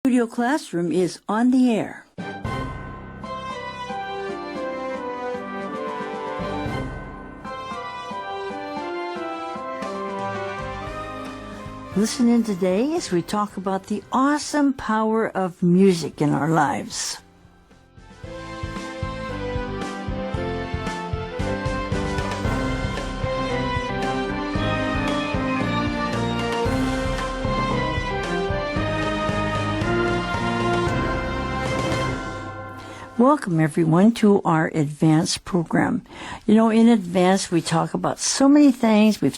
Studio Classroom is on the air. Listen in today as we talk about the awesome power of music in our lives. Welcome, everyone, to our advanced program. You know, in advance, we talk about so many things. We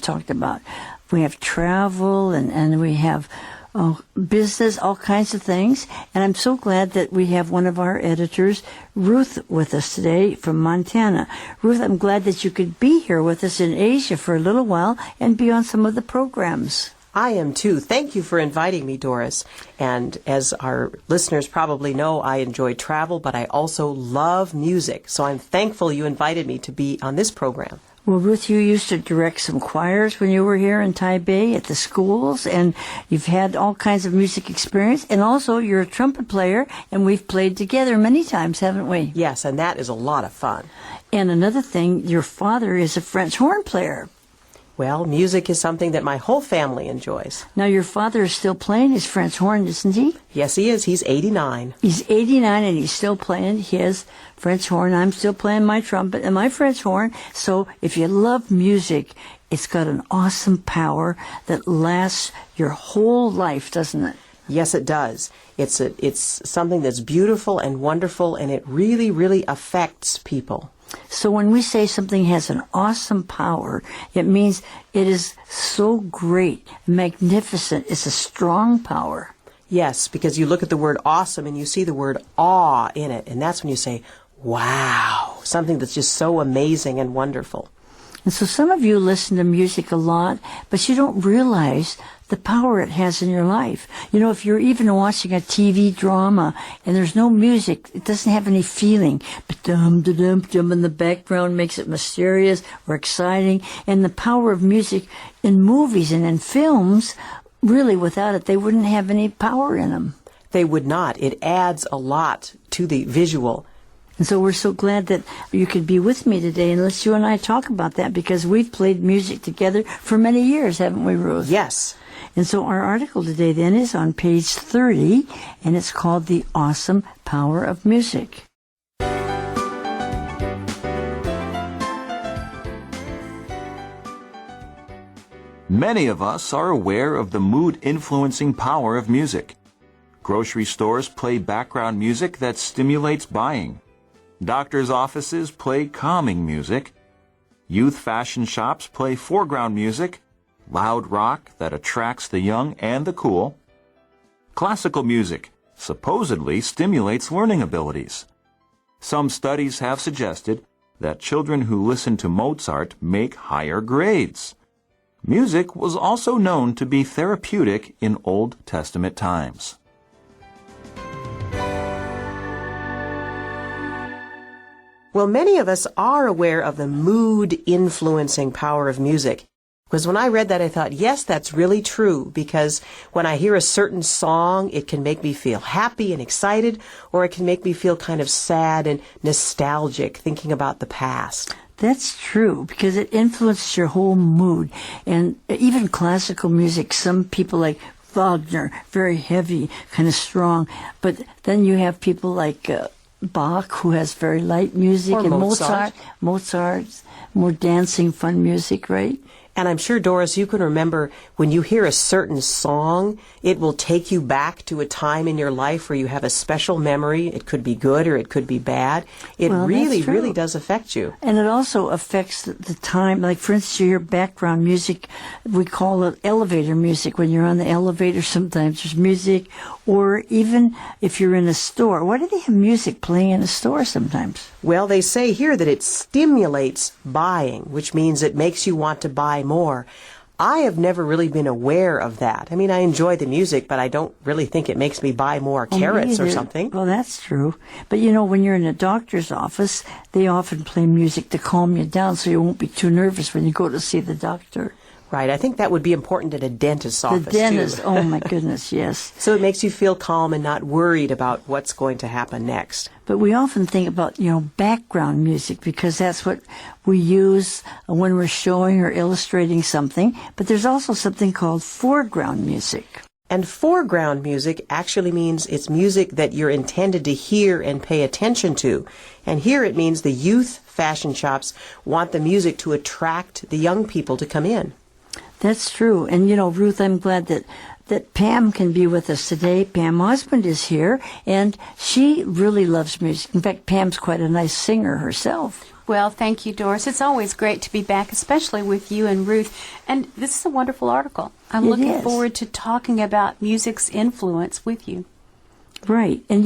have travel and we have business, all kinds of things. And I'm so glad that we have one of our editors, Ruth, with us today from Montana. Ruth, I'm glad that you could be here with us in Asia for a little while and be on some of the programs. I am too. Thank you for inviting me, Doris. And as our listeners probably know, I enjoy travel, but I also love music. So I'm thankful you invited me to be on this program. Well, Ruth, you used to direct some choirs when you were here in Taipei at the schools, and you've had all kinds of music experience. And also, you're a trumpet player, and we've played together many times, haven't we? Yes, and that is a lot of fun. And another thing, your father is a French horn player. Well, music is something that my whole family enjoys. Now, your father is still playing his French horn, isn't he? Yes, he is. He's 89. He's 89, and he's still playing his French horn. I'm still playing my trumpet and my French horn. So if you love music, it's got an awesome power that lasts your whole life, doesn't it? Yes, it does. It's something that's beautiful and wonderful, and it really, really affects people. So when we say something has an awesome power, it means it is so great, magnificent. It's a strong power. Yes, because you look at the word awesome and you see the word awe in it, and that's when you say, wow, something that's just so amazing and wonderful. And so some of you listen to music a lot, but you don't realize the power it has in your life. You know, if you're even watching a TV drama and there's no music, it doesn't have any feeling. But dum-da-dum-dum in the background makes it mysterious or exciting. And the power of music in movies and in films, really without it, they wouldn't have any power in them. They would not. It adds a lot to the visual. And so we're so glad that you could be with me today and let you and I talk about that, because we've played music together for many years, haven't we, Ruth? Yes. And so our article today then is on page 30, and it's called The Awesome Power of Music. Many of us are aware of the mood-influencing power of music. Grocery stores play background music that stimulates buying. Doctors' offices play calming music. Youth fashion shops play foreground music, loud rock that attracts the young and the cool. Classical music supposedly stimulates learning abilities. Some studies have suggested that children who listen to Mozart make higher grades. Music was also known to be therapeutic in Old Testament times. Well, many of us are aware of the mood-influencing power of music. Because when I read that, I thought, yes, that's really true, because when I hear a certain song, it can make me feel happy and excited, or it can make me feel kind of sad and nostalgic, thinking about the past. That's true, because it influences your whole mood. And even classical music, some people like Wagner, very heavy, kind of strong. But then you have people like Bach, who has very light music, or and Mozart's more dancing, fun music, right? And I'm sure, Doris, you can remember when you hear a certain song, it will take you back to a time in your life where you have a special memory. It could be good or it could be bad. It really does affect you. And it also affects the time. Like, for instance, you hear background music. We call it elevator music. When you're on the elevator, sometimes there's music. Or even if you're in a store. Why do they have music playing in a store sometimes? Well, they say here that it stimulates buying, which means it makes you want to buy more. I have never really been aware of that. I mean, I enjoy the music, but I don't really think it makes me buy more carrots or something. Well, that's true. But, you know, when you're in a doctor's office, they often play music to calm you down so you won't be too nervous when you go to see the doctor. Right. I think that would be important at a dentist's office, The dentist, too. oh my goodness, yes. So it makes you feel calm and not worried about what's going to happen next. But we often think about, background music because that's what we use when we're showing or illustrating something. But there's also something called foreground music. And foreground music actually means it's music that you're intended to hear and pay attention to. And here it means the youth fashion shops want the music to attract the young people to come in. That's true. And, Ruth, I'm glad that Pam can be with us today. Pam Osmond is here, and she really loves music. In fact, Pam's quite a nice singer herself. Well, thank you, Doris. It's always great to be back, especially with you and Ruth. And this is a wonderful article. I'm looking forward to talking about music's influence with you. Right. And,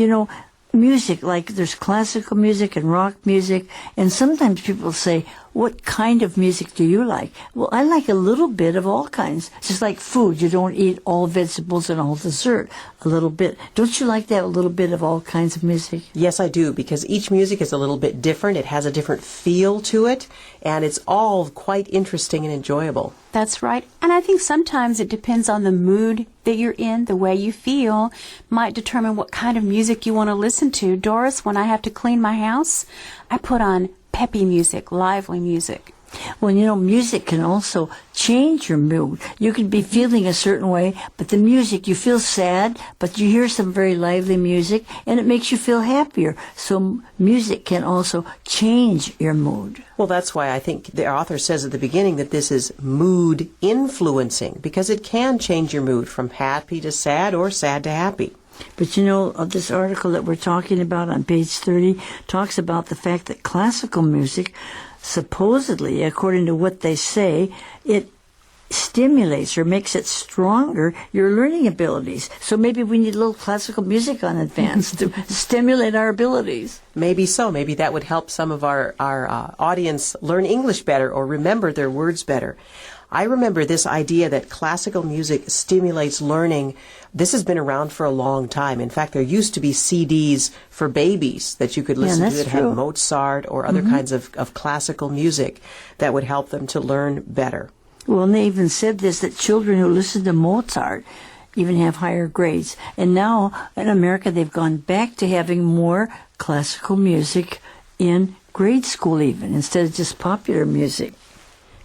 music, like there's classical music and rock music, and sometimes people say, what kind of music do you like? Well, I like a little bit of all kinds. Just like food, you don't eat all vegetables and all dessert. A little bit. Don't you like that, a little bit of all kinds of music? Yes, I do, because each music is a little bit different. It has a different feel to it, and it's all quite interesting and enjoyable. That's right. And I think sometimes it depends on the mood that you're in, the way you feel might determine what kind of music you want to listen to. Doris, when I have to clean my house, I put on peppy music, lively music. Well, music can also change your mood. You could be feeling a certain way, but the music, you feel sad, but you hear some very lively music, and it makes you feel happier. So music can also change your mood. Well, that's why I think the author says at the beginning that this is mood influencing, because it can change your mood from happy to sad or sad to happy. But this article that we're talking about on page 30 talks about the fact that classical music, supposedly, according to what they say, it stimulates or makes it stronger your learning abilities. So maybe we need a little classical music on Advance to stimulate our abilities. Maybe so. Maybe that would help some of our audience learn English better or remember their words better. I remember this idea that classical music stimulates learning. This has been around for a long time. In fact, there used to be CDs for babies that you could listen to that had Mozart or other kinds of classical music that would help them to learn better. Well, and they even said this, that children who listen to Mozart even have higher grades. And now in America, they've gone back to having more classical music in grade school even, instead of just popular music.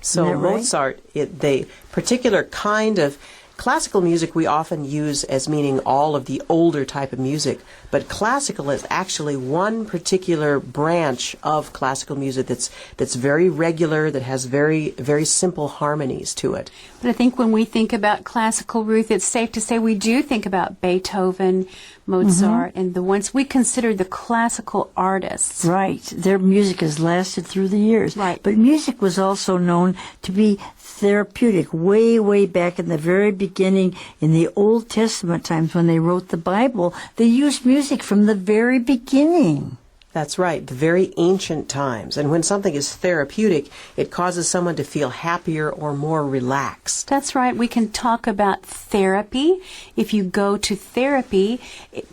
So Mozart, the particular kind of classical music we often use as meaning all of the older type of music, but classical is actually one particular branch of classical music that's very regular, that has very, very simple harmonies to it. But I think when we think about classical, Ruth, it's safe to say we do think about Beethoven, Mozart, and the ones we consider the classical artists. Right. Their music has lasted through the years. Right. But music was also known to be therapeutic way, way back in the very beginning in the Old Testament times when they wrote the Bible. They used music from the very beginning. That's right, the very ancient times. And when something is therapeutic, it causes someone to feel happier or more relaxed. That's right. We can talk about therapy. If you go to therapy,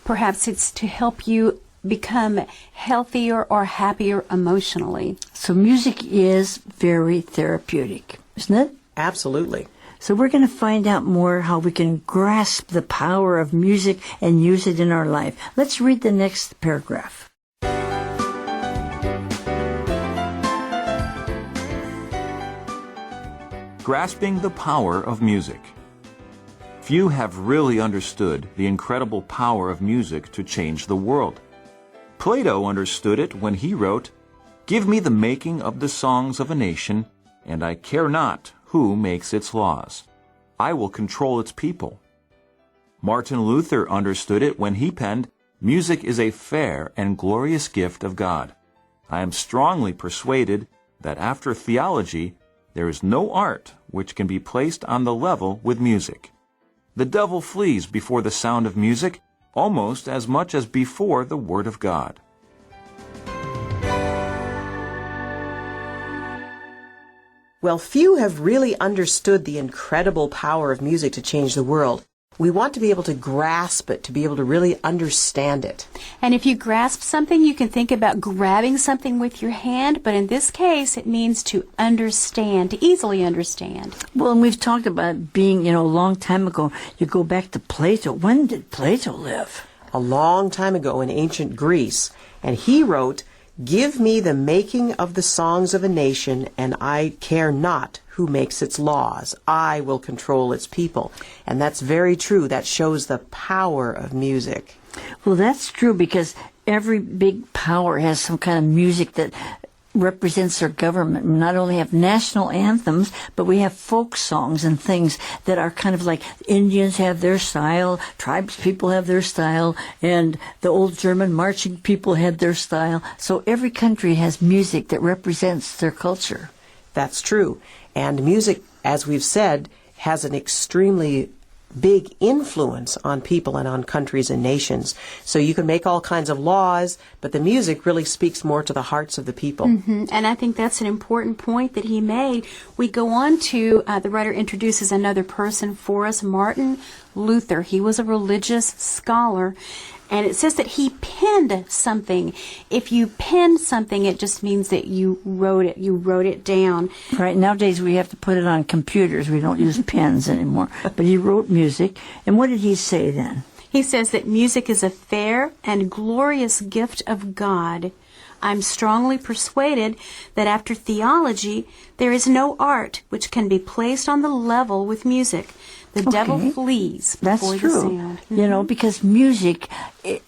perhaps it's to help you become healthier or happier emotionally. So music is very therapeutic, isn't it? Absolutely. So we're going to find out more how we can grasp the power of music and use it in our life. Let's read the next paragraph. Grasping the power of music. Few have really understood the incredible power of music to change the world. Plato understood it when he wrote, "Give me the making of the songs of a nation, and I care not who makes its laws. I will control its people." Martin Luther understood it when he penned, "Music is a fair and glorious gift of God. I am strongly persuaded that after theology, there is no art which can be placed on the level with music. The devil flees before the sound of music almost as much as before the word of God." Well, few have really understood the incredible power of music to change the world. We want to be able to grasp it, to be able to really understand it. And if you grasp something, you can think about grabbing something with your hand, but in this case, it means to understand, to easily understand. Well, and we've talked about being, a long time ago. You go back to Plato. When did Plato live? A long time ago in ancient Greece, and he wrote, "Give me the making of the songs of a nation, and I care not who makes its laws. I will control its people." And that's very true. That shows the power of music. Well, that's true because every big power has some kind of music that represents their government. We not only have national anthems, but we have folk songs and things that are kind of like Indians have their style, tribes people have their style, and the old German marching people had their style. So every country has music that represents their culture. That's true. And music, as we've said, has an extremely big influence on people and on countries and nations. So you can make all kinds of laws, but the music really speaks more to the hearts of the people. Mm-hmm. And I think that's an important point that he made. We go on to, the writer introduces another person for us, Martin Luther. He was a religious scholar. And it says that he penned something. If you pen something, it just means that you wrote it down. Right. Nowadays we have to put it on computers. We don't use pens anymore. But he wrote music. And what did he say then? He says that music is a fair and glorious gift of God. I'm strongly persuaded that after theology, there is no art which can be placed on the level with music. The devil flees before the sound. Mm-hmm. Because music, it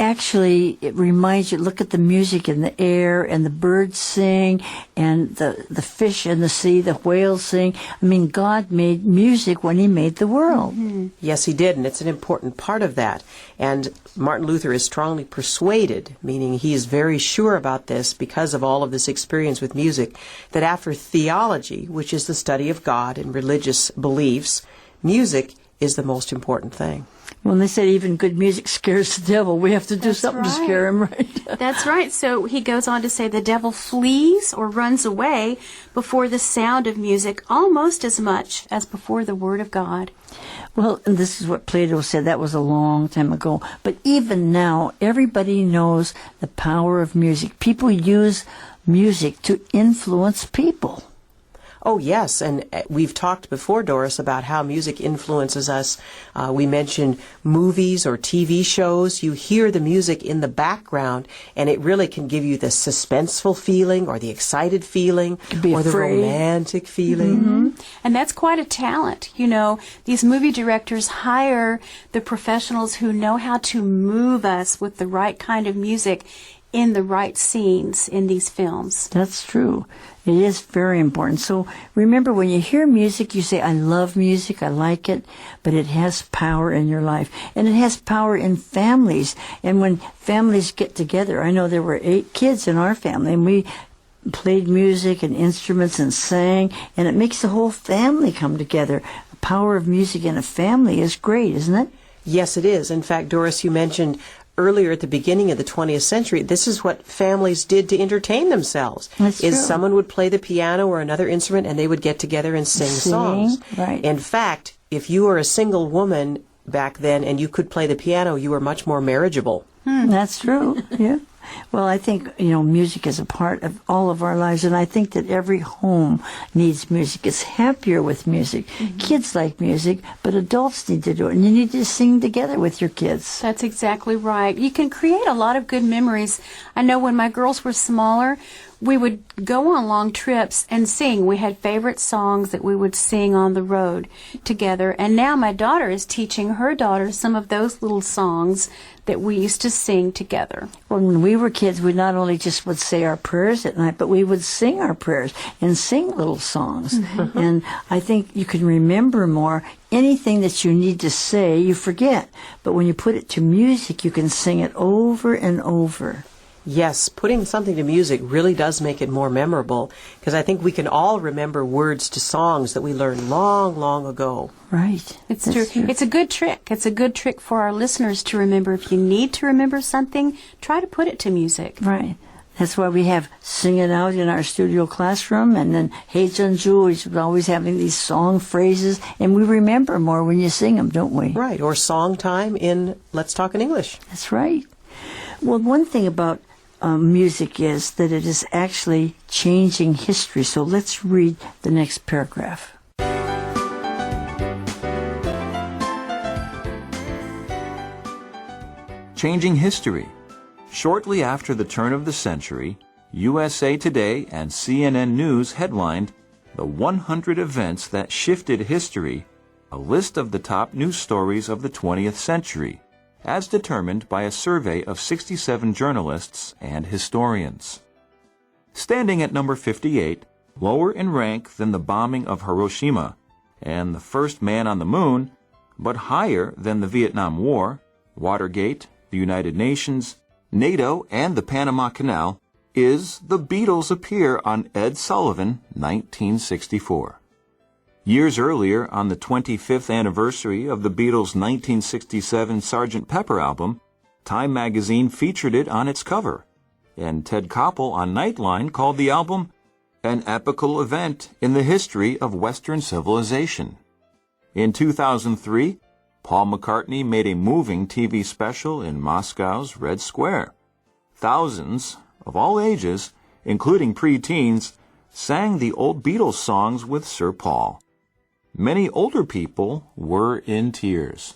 reminds you, look at the music in the air, and the birds sing, and the fish in the sea, the whales sing. I mean, God made music when he made the world. Mm-hmm. Yes, he did, and it's an important part of that. And Martin Luther is strongly persuaded, meaning he is very sure about this because of all of this experience with music, that after theology, which is the study of God and religious beliefs, music is the most important thing. Well, they said even good music scares the devil. We have to do something to scare him, right? That's right. So he goes on to say the devil flees or runs away before the sound of music almost as much as before the word of God. Well, and this is what Plato said. That was a long time ago. But even now, everybody knows the power of music. People use music to influence people. Oh, yes, and we've talked before, Doris, about how music influences us. We mentioned movies or TV shows. You hear the music in the background, and it really can give you the suspenseful feeling or the excited feeling or the romantic feeling. Mm-hmm. And that's quite a talent. These movie directors hire the professionals who know how to move us with the right kind of music in the right scenes in these films. That's true. It is very important. So remember, when you hear music, you say, I love music, I like it, but it has power in your life. And it has power in families. And when families get together, I know there were 8 kids in our family, and we played music and instruments and sang, and it makes the whole family come together. The power of music in a family is great, isn't it? Yes, it is. In fact, Doris, you mentioned earlier at the beginning of the 20th century, this is what families did to entertain themselves. That's true. Someone would play the piano or another instrument, and they would get together and sing songs. Right. In fact, if you were a single woman back then and you could play the piano, you were much more marriageable. That's true. Yeah. Well, I think, music is a part of all of our lives, and I think that every home needs music. It's happier with music. Mm-hmm. Kids like music, but adults need to do it, and you need to sing together with your kids. That's exactly right. You can create a lot of good memories. I know when my girls were smaller, we would go on long trips and sing. We had favorite songs that we would sing on the road together. And now my daughter is teaching her daughter some of those little songs that we used to sing together. Well, when we were kids, we not only just would say our prayers at night, but we would sing our prayers and sing little songs. Mm-hmm. And I think you can remember more. Anything that you need to say, you forget. But when you put it to music, you can sing it over and over. Yes, putting something to music really does make it more memorable, because I think we can all remember words to songs that we learned long, long ago. Right. It's true. It's a good trick. It's a good trick for our listeners to remember. If you need to remember something, try to put it to music. Right. That's why we have Sing It Out in our studio classroom, and then Hey Junju is always having these song phrases, and we remember more when you sing them, don't we? Right, or song time in Let's Talk in English. That's right. Well, one thing about music is that it is actually changing history. So let's read the next paragraph. Changing history. Shortly after the turn of the century, USA Today and CNN News headlined the 100 events that shifted history, a list of the top news stories of the 20th century, as determined by a survey of 67 journalists and historians. Standing at number 58, lower in rank than the bombing of Hiroshima and the first man on the moon, but higher than the Vietnam War, Watergate, the United Nations, NATO, and the Panama Canal, is The Beatles Appear on Ed Sullivan, 1964. Years earlier, on the 25th anniversary of the Beatles' 1967 Sgt. Pepper album, Time magazine featured it on its cover, and Ted Koppel on Nightline called the album an epical event in the history of Western civilization. In 2003, Paul McCartney made a moving TV special in Moscow's Red Square. Thousands, of all ages, including pre-teens, sang the old Beatles songs with Sir Paul. Many older people were in tears.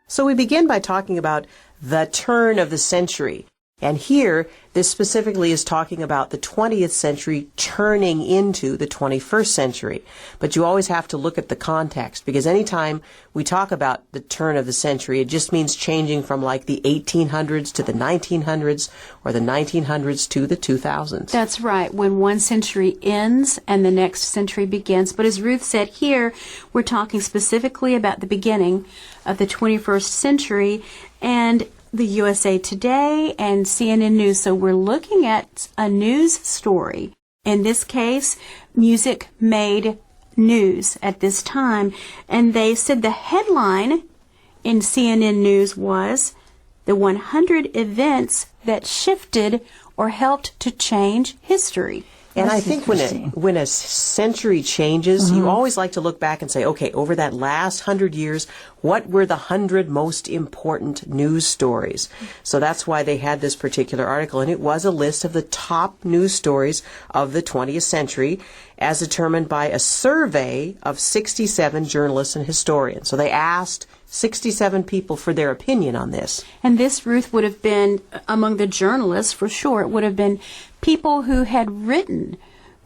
So we begin by talking about the turn of the century. And here, this specifically is talking about the 20th century turning into the 21st century. But you always have to look at the context, because anytime we talk about the turn of the century, it just means changing from like the 1800s to the 1900s, or the 1900s to the 2000s. That's right, when one century ends and the next century begins. But as Ruth said here, we're talking specifically about the beginning of the 21st century, and the USA Today and CNN News. So we're looking at a news story. In this case, music made news at this time. And they said the headline in CNN News was the 100 events that shifted or helped to change history. And I think when a century changes, you always like to look back and say, okay, over that last 100 years, what were the 100 most important news stories? So that's why they had this particular article, and it was a list of the top news stories of the 20th century, as determined by a survey of 67 journalists and historians. So they asked 67 people for their opinion on this. And this, Ruth, would have been, among the journalists for sure, it would have been people who had written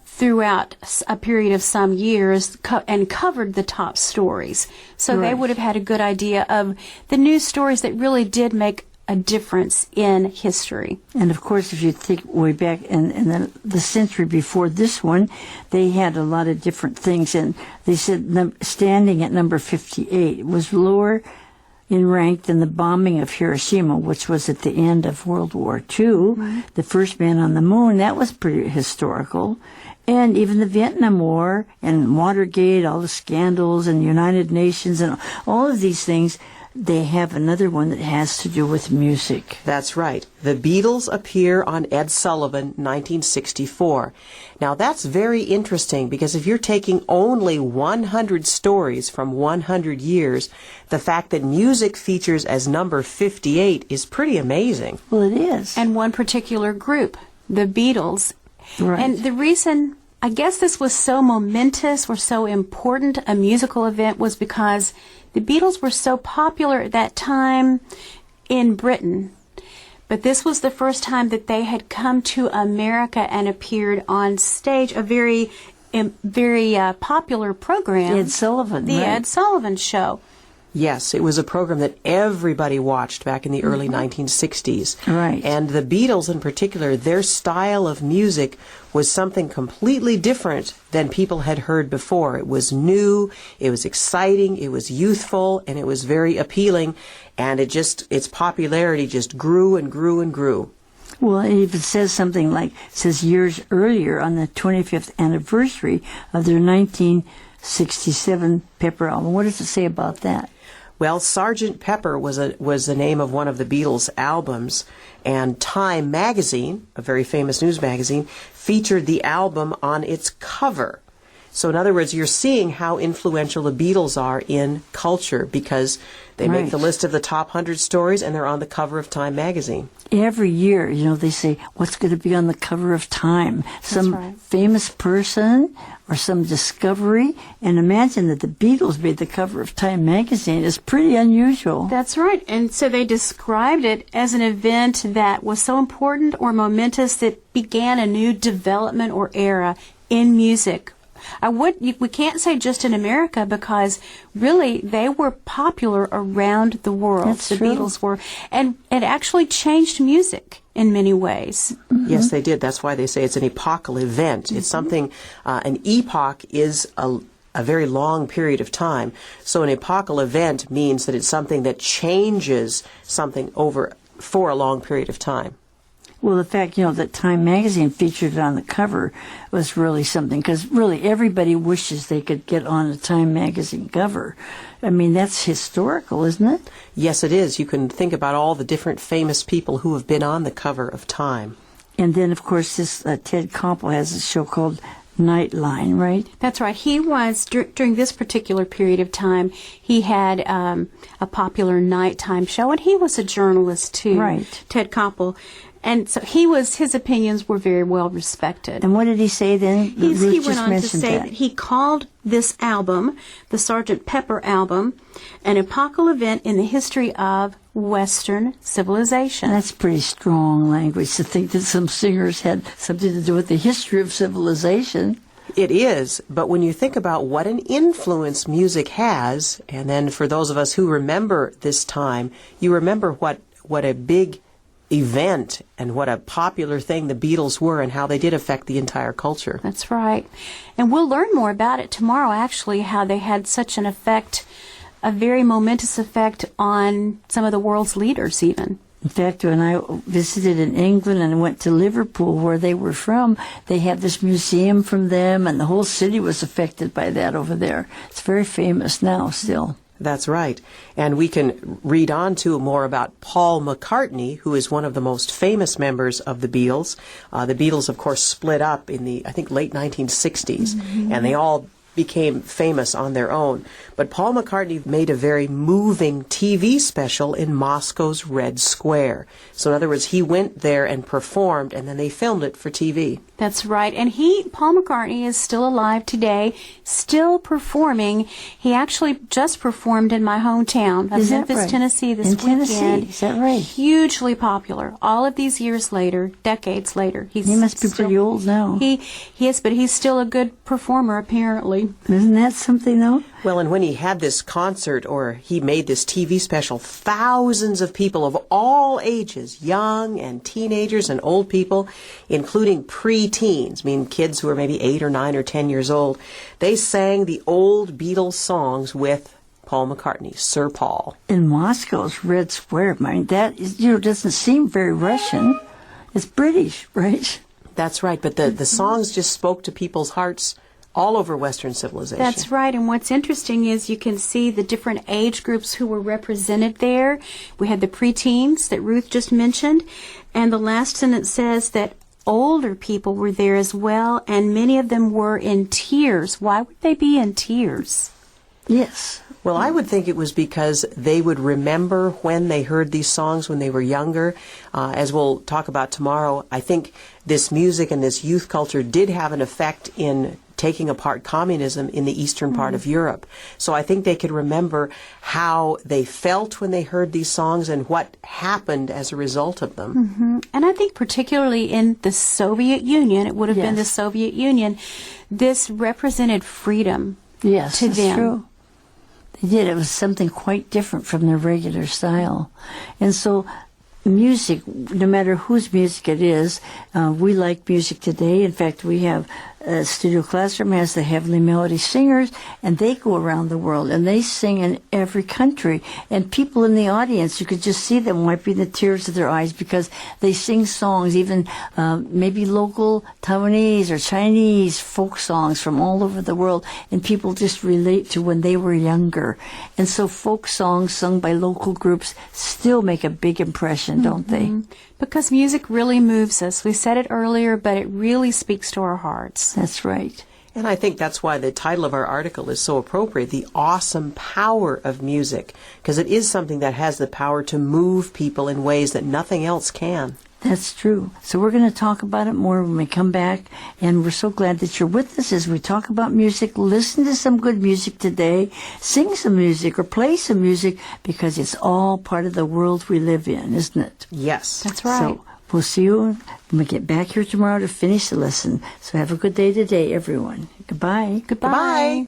throughout a period of some years and covered the top stories. So Right. they would have had a good idea of the news stories that really did make a difference in history. And of course, if you think way back in the century before this one, they had a lot of different things. And they said standing at number 58 was lower in rank than the bombing of Hiroshima, which was at the end of World War II. Mm-hmm. The first man on the moon, that was pretty historical. And even the Vietnam War and Watergate, all the scandals and the United Nations and all of these things, they have another one that has to do with music. That's right. The Beatles Appear on Ed Sullivan, 1964. Now that's very interesting, because if you're taking only 100 stories from 100 years, the fact that music features as number 58 is pretty amazing. Well, it is. And one particular group, the Beatles. Right. And the reason, I guess this was so momentous or so important a musical event was because the Beatles were so popular at that time in Britain. But this was the first time that they had come to America and appeared on stage, a very popular program. Ed Sullivan, The right. Ed Sullivan Show. Yes, it was a program that everybody watched back in the early 1960s. Right. And the Beatles in particular, their style of music was something completely different than people had heard before. It was new, it was exciting, it was youthful, and it was very appealing. And its popularity just grew and grew and grew. Well, it even says something like, it says years earlier on the 25th anniversary of their 1967 Pepper album. What does it say about that? Well, Sgt. Pepper was the name of one of the Beatles' albums, and Time magazine, a very famous news magazine, featured the album on its cover. So in other words, you're seeing how influential the Beatles are in culture because they make the list of the top 100 stories and they're on the cover of Time magazine. Every year, they say, what's going to be on the cover of Time? Some famous person or some discovery. And imagine that the Beatles made the cover of Time magazine. It's pretty unusual. That's right. And so they described it as an event that was so important or momentous that began a new development or era in music. We can't say just in America because really they were popular around the world. That's the true. Beatles were, and it actually changed music in many ways. Mm-hmm. Yes, they did. That's why they say it's an epochal event. Mm-hmm. It's something. An epoch is a very long period of time. So an epochal event means that it's something that changes something for a long period of time. Well, the fact, that Time magazine featured it on the cover was really something, because really everybody wishes they could get on a Time magazine cover. I mean, that's historical, isn't it? Yes, it is. You can think about all the different famous people who have been on the cover of Time. And then, of course, this Ted Koppel has a show called Nightline, right? That's right. He was, during this particular period of time, he had a popular nighttime show, and he was a journalist too, right. Ted Koppel. And so his opinions were very well respected. And what did he say then? He went on to say that he called this album, the Sgt. Pepper album, an epochal event in the history of Western civilization. That's pretty strong language to think that some singers had something to do with the history of civilization. It is, but when you think about what an influence music has, and then for those of us who remember this time, you remember what a big event and what a popular thing the Beatles were and how they did affect the entire culture. That's right. And we'll learn more about it tomorrow, actually, how they had such an effect, a very momentous effect on some of the world's leaders even. In fact, when I visited in England and went to Liverpool, where they were from, they have this museum from them, and the whole city was affected by that over there. It's very famous now still. That's right. And we can read on to more about Paul McCartney, who is one of the most famous members of the Beatles. The Beatles, of course, split up in the, I think, late 1960s, and they all became famous on their own. But Paul McCartney made a very moving TV special in Moscow's Red Square. So in other words, he went there and performed, and then they filmed it for TV. That's right. And Paul McCartney is still alive today, still performing. He actually just performed in my hometown of Memphis, Tennessee this weekend. Tennessee, is that right? Hugely popular. All of these years later, decades later. He must be pretty old now. He is, but he's still a good performer, apparently. Isn't that something, though? Well, and when he had this concert, or he made this TV special, thousands of people of all ages, young and teenagers and old people, including pre-teens, meaning kids who are maybe 8 or 9 or 10 years old, they sang the old Beatles songs with Paul McCartney, Sir Paul. In Moscow's Red Square, that is, doesn't seem very Russian. It's British, right? That's right, but the songs just spoke to people's hearts all over Western civilization. That's right, and what's interesting is you can see the different age groups who were represented there. We had the preteens that Ruth just mentioned, and the last sentence says that older people were there as well, and many of them were in tears. Why would they be in tears? Yes. Well, I would think it was because they would remember when they heard these songs when they were younger. As we'll talk about tomorrow, I think this music and this youth culture did have an effect in taking apart communism in the eastern part of Europe. So I think they could remember how they felt when they heard these songs and what happened as a result of them. Mm-hmm. And I think particularly in the Soviet Union, it would have been the Soviet Union, this represented freedom to them. Yes, that's true. They did. It was something quite different from their regular style. And so music, no matter whose music it is, we like music today. In fact, we have Studio Classroom has the Heavenly Melody Singers, and they go around the world, and they sing in every country. And people in the audience, you could just see them wiping the tears of their eyes because they sing songs, even maybe local Taiwanese or Chinese folk songs from all over the world, and people just relate to when they were younger. And so folk songs sung by local groups still make a big impression, don't they? Because music really moves us. We said it earlier, but it really speaks to our hearts. That's right. And I think that's why the title of our article is so appropriate, The Awesome Power of Music, because it is something that has the power to move people in ways that nothing else can. That's true. So we're going to talk about it more when we come back, and we're so glad that you're with us as we talk about music. Listen to some good music today, sing some music or play some music, because it's all part of the world we live in, isn't it? Yes. That's right. So we'll see you when we get back here tomorrow to finish the lesson. So have a good day today, everyone. Goodbye. Goodbye. Bye.